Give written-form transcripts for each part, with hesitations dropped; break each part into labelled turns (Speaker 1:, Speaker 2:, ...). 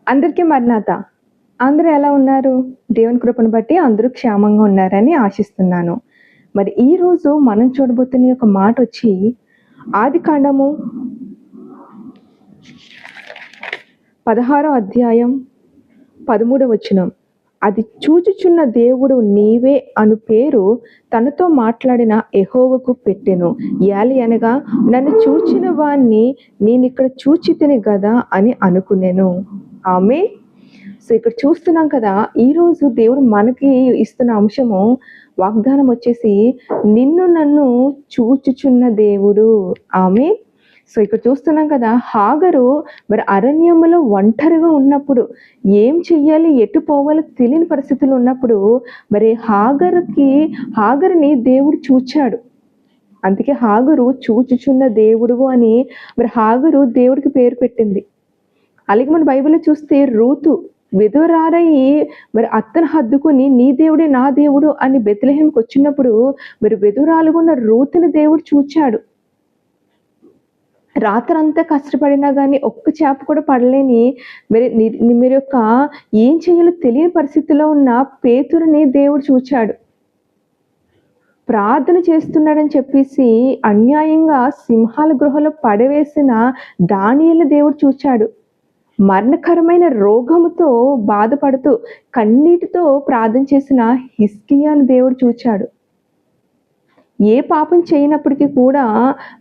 Speaker 1: అందరికీ మరణాత. అందరూ ఎలా ఉన్నారు? దేవుని కృపను బట్టి అందరూ క్షేమంగా ఉన్నారని ఆశిస్తున్నాను. మరి ఈరోజు మనం చూడబోతున్న యొక్క మాటొచ్చి ఆదికాండము 16వ అధ్యాయం 13వ వచనం. అది చూచుచున్న దేవుడు నీవే అను పేరు తనతో మాట్లాడిన యెహోవాకు పెట్టెను. ఏలి అనగా నన్ను చూచిన వాణ్ణి నేనిక్కడ చూచితిని గదా అని అనుకునేను. ఆమేన్. సో ఇక్కడ చూస్తున్నాం కదా, ఈరోజు దేవుడు మనకి ఇస్తున్న అంశము వాగ్దానం వచ్చేసి నిన్ను నన్ను చూచుచున్న దేవుడు. ఆమేన్. సో ఇక్కడ చూస్తున్నాం కదా, హాగరు మరి అరణ్యములో ఒంటరిగా ఉన్నప్పుడు ఏం చెయ్యాలి, ఎటు పోవాలో తెలియని పరిస్థితులు ఉన్నప్పుడు మరి హాగరుని దేవుడు చూచాడు. అందుకే హాగరు చూచుచున్న దేవుడు అని మరి హాగరు దేవుడికి పేరు పెట్టింది. అలాగే మన బైబిల్లో చూస్తే రూతు విధవరారయ్యి మరి అత్తను హద్దుకొని నీ దేవుడే నా దేవుడు అని బెత్లెహేంకి వచ్చినప్పుడు మరి విధవరాలుగా ఉన్న రూతుని దేవుడు చూచాడు. రాత్రంతా కష్టపడినా కానీ ఒక్క చేప కూడా పడలేని మీరు యొక్క ఏం చేయాలో తెలియని పరిస్థితిలో ఉన్న పేతురుని దేవుడు చూచాడు. ప్రార్థన చేస్తున్నాడని చెప్పేసి అన్యాయంగా సింహాల గృహలో పడవేసిన దానియేలుని దేవుడు చూచాడు. మరణకరమైన రోగముతో బాధపడుతూ కన్నీటితో ప్రార్థన చేసిన హిజ్కియాను దేవుడు చూచాడు. ఏ పాపం చేయనప్పటికీ కూడా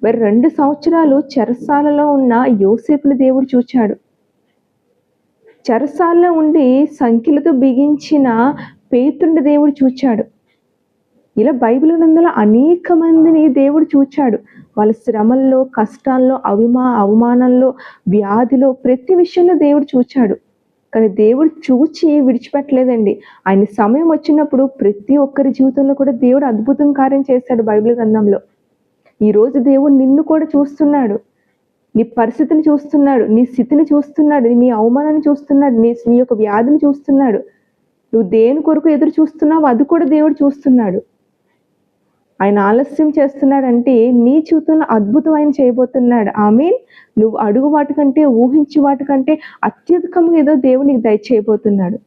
Speaker 1: మరి 2 సంవత్సరాలు చెరసాలలో ఉన్న యోసేపుని దేవుడు చూచాడు. చెరసాలలో ఉండి సంఖ్యలతో బిగించిన పేతురుని దేవుడు చూచాడు. ఇలా బైబిల్ గ్రంథంలో అనేక మందిని దేవుడు చూచాడు. వాళ్ళ శ్రమల్లో, కష్టాల్లో, అవమానంలో, వ్యాధిలో, ప్రతి విషయంలో దేవుడు చూచాడు. కానీ దేవుడు చూచి విడిచిపెట్టలేదండి. ఆయన సమయం వచ్చినప్పుడు ప్రతి ఒక్కరి జీవితంలో కూడా దేవుడు అద్భుతం కార్యం చేశాడు బైబిల్ గ్రంథంలో. ఈరోజు దేవుడు నిన్ను కూడా చూస్తున్నాడు. నీ పరిస్థితిని చూస్తున్నాడు, నీ స్థితిని చూస్తున్నాడు, నీ అవమానాన్ని చూస్తున్నాడు, నీ యొక్క వ్యాధిని చూస్తున్నాడు. నువ్వు దేని కొరకు ఎదురు చూస్తున్నావు అది కూడా దేవుడు చూస్తున్నాడు. ఆయన ఆలస్యం చేస్తున్నాడంటే నీ జీవితంలో అద్భుతం ఆయన చేయబోతున్నాడు. ఆమేన్. నువ్వు అడుగు వాటికంటే, ఊహించి వాటికంటే అత్యధికంగా ఏదో దేవునికి దయచేయబోతున్నాడు.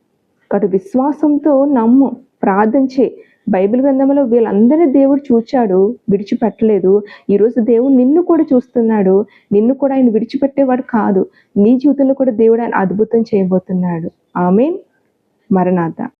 Speaker 1: కాబట్టి విశ్వాసంతో నమ్ము, ప్రార్థన చేయి. బైబిల్ గ్రంథంలో వీళ్ళందరినీ దేవుడు చూచాడు, విడిచిపెట్టలేదు. ఈరోజు దేవుడు నిన్ను కూడా చూస్తున్నాడు. నిన్ను కూడా ఆయన విడిచిపెట్టేవాడు కాదు. నీ జీవితంలో కూడా దేవుడు ఆయన అద్భుతం చేయబోతున్నాడు. ఆమేన్. మరణాత.